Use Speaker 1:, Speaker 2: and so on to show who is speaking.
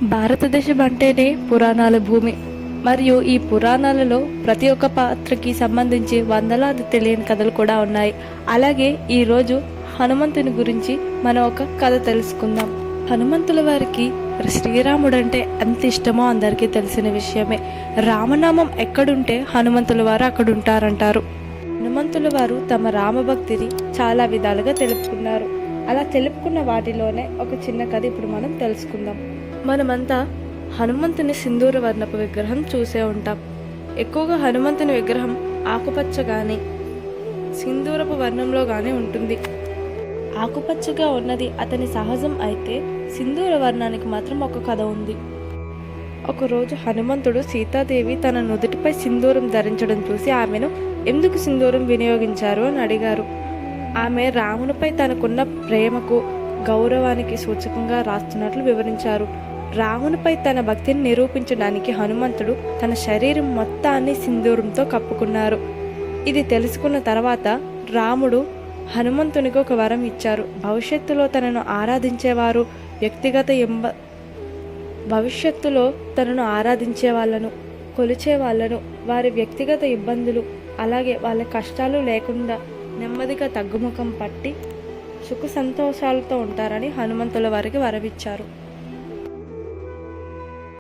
Speaker 1: భారతదేశం అంటేనే పురాణాల భూమి. మరియు ఈ పురాణాలలో ప్రతి ఒక్క పాత్రకి సంబంధించి వందలాది తెలియని కథలు కూడా ఉన్నాయి. అలాగే ఈరోజు హనుమంతుని గురించి మనం ఒక కథ తెలుసుకుందాం. హనుమంతుల వారికి శ్రీరాముడంటే ఎంత ఇష్టమో అందరికీ తెలిసిన విషయమే. రామనామం ఎక్కడుంటే హనుమంతుల వారు అక్కడ ఉంటారంటారు. హనుమంతుల వారు తమ రామభక్తిని చాలా విధాలుగా తెలుపుకున్నారు. అలా తెలుపుకున్న వాటిలోనే ఒక చిన్న కథ ఇప్పుడు మనం తెలుసుకుందాం. మనమంతా హనుమంతుని సింధూర వర్ణపు విగ్రహం చూసే ఉంటాం. ఎక్కువగా హనుమంతుని విగ్రహం ఆకుపచ్చ కానీ సింధూరపు వర్ణంలో కానీ ఉంటుంది. ఆకుపచ్చగా ఉన్నది అతని సహజం అయితే సింధూర వర్ణానికి మాత్రం ఒక కథ ఉంది. ఒకరోజు హనుమంతుడు సీతాదేవి తన నుదుటిపై సింధూరం ధరించడం చూసి ఆమెను ఎందుకు సింధూరం వినియోగించారు అని అడిగారు. ఆమె రామునిపై తనకున్న ప్రేమకు గౌరవానికి సూచకంగా రాస్తున్నట్లు వివరించారు. రామునిపై తన భక్తిని నిరూపించడానికి హనుమంతుడు తన శరీరం మొత్తాన్ని సింధూరంతో కప్పుకున్నారు. ఇది తెలుసుకున్న తర్వాత రాముడు హనుమంతునికి ఒక వరం ఇచ్చారు. భవిష్యత్తులో తనను ఆరాధించే వాళ్ళను కొలిచే వాళ్ళను వారి వ్యక్తిగత ఇబ్బందులు అలాగే వాళ్ళ కష్టాలు లేకుండా నెమ్మదిగా తగ్గుముఖం పట్టి సుఖ సంతోషాలతో ఉంటారని హనుమంతుల వారికి వరమిచ్చారు.